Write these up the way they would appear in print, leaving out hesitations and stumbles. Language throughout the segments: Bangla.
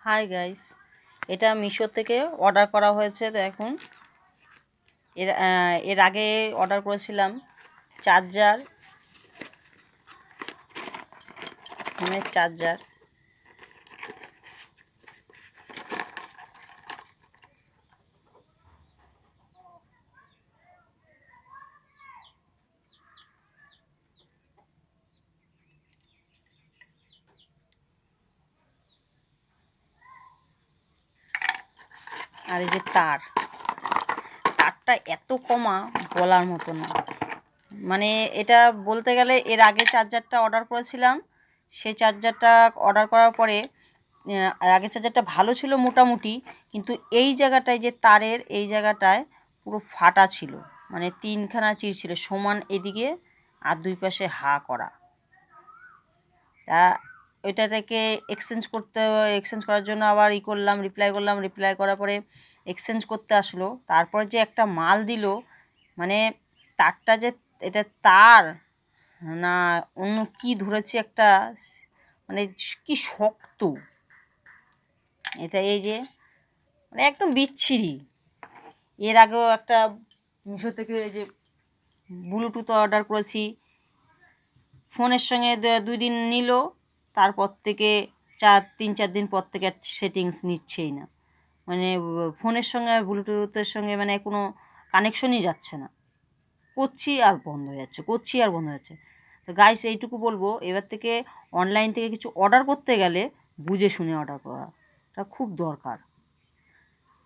হাই গাইস, এটা মিশো থেকে অর্ডার করা হয়েছে। দেখুন, এর আগে অর্ডার করেছিলাম চার্জার, ফোনের চার্জার। আর এই যে তারটা এত কমা বলার মতো না। মানে এটা বলতে গেলে এর আগে চার্জারটা অর্ডার করেছিলাম, সেই চার্জারটা অর্ডার করার পরে আগের চার্জারটা ভালো ছিল মোটামুটি, কিন্তু এই জায়গাটায় যে তারের এই জায়গাটায় পুরো ফাটা ছিল, মানে তিনখানা চির ছিল সমান, এদিকে আর দুই পাশে হা করা। তা ওইটাকে এক্সচেঞ্জ করার জন্য আবার রিপ্লাই করার পরে এক্সচেঞ্জ করতে আসলো। তারপর যে একটা মাল দিল, মানে তারটা যে এটা তার না অন্য কি ধরেছে একটা, মানে কি শক্ত এটা, এই যে মানে একদম বিচ্ছিরি। এর আগেও একটা মিশো থেকে এই যে ব্লুটুথ অর্ডার করেছি, ফোনের সঙ্গে 2 দিন নিল, তারপর থেকে 3-4 দিন পর থেকে সেটিংস নিচ্ছেই না। মানে ফোনের সঙ্গে আর ব্লুটুথের সঙ্গে মানে কোনো কানেকশনই যাচ্ছে না, করছি আর বন্ধ হয়ে যাচ্ছে। তো গাইস, এইটুকু বলবো, এবার থেকে অনলাইন থেকে কিছু অর্ডার করতে গেলে বুঝে শুনে অর্ডার করাটা খুব দরকার।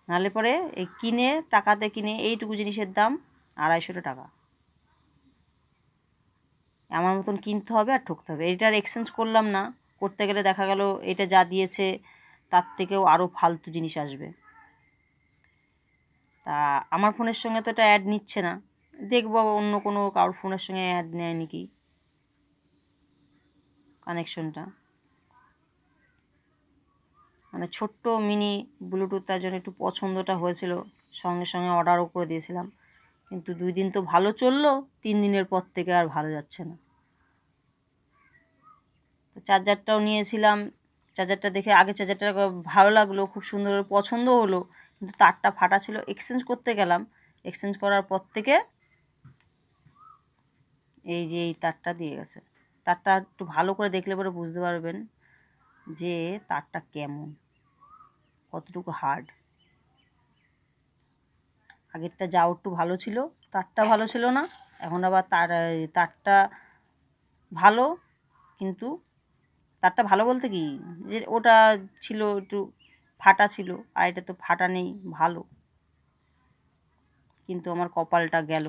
নাহলে পরে এই টাকাতে কিনে এইটুকু জিনিসের দাম 250 টাকা, আমার মতন কিনতে হবে আর ঠকতে হবে। এটার এক্সচেঞ্জ করলাম না, করতে গেলে দেখা গেল এটা যা দিয়েছে তার থেকেও আরও ফালতু জিনিস আসবে। তা আমার ফোনের সঙ্গে তো এটা অ্যাড নিচ্ছে না, দেখবো অন্য কোনো কারোর ফোনের সঙ্গে অ্যাড নেয় নাকি কানেকশনটা। মানে ছোট্ট মিনি ব্লুটুথ, তার জন্য একটু পছন্দটা হয়েছিল, সঙ্গে সঙ্গে অর্ডারও করে দিয়েছিলাম। কিন্তু 2 দিন তো ভালো চললো, 3 দিনের পর থেকে আর ভালো যাচ্ছে না। তো চার্জারটাও নিয়েছিলাম, চার্জারটা দেখে আগে চার্জারটা ভালো লাগলো, খুব সুন্দর পছন্দ হলো, কিন্তু তারটা ফাটা ছিল। এক্সচেঞ্জ করতে গেলাম, এক্সচেঞ্জ করার পর থেকে এই যে এই তারটা দিয়ে গেছে। তারটা একটু ভালো করে দেখলে পরে বুঝতে পারবেন যে তারটা কেমন, কতটুকু হার্ড। আগেরটা যাও একটু ভালো ছিল, তারটা ভালো ছিল না, এখন আবার তারটা ভালো, কিন্তু তারটা ভালো বলতে কি, যে ওটা ছিল একটু ফাটা ছিল, আর এটা তো ফাটা নেই, ভালো, কিন্তু আমার কপালটা গেল।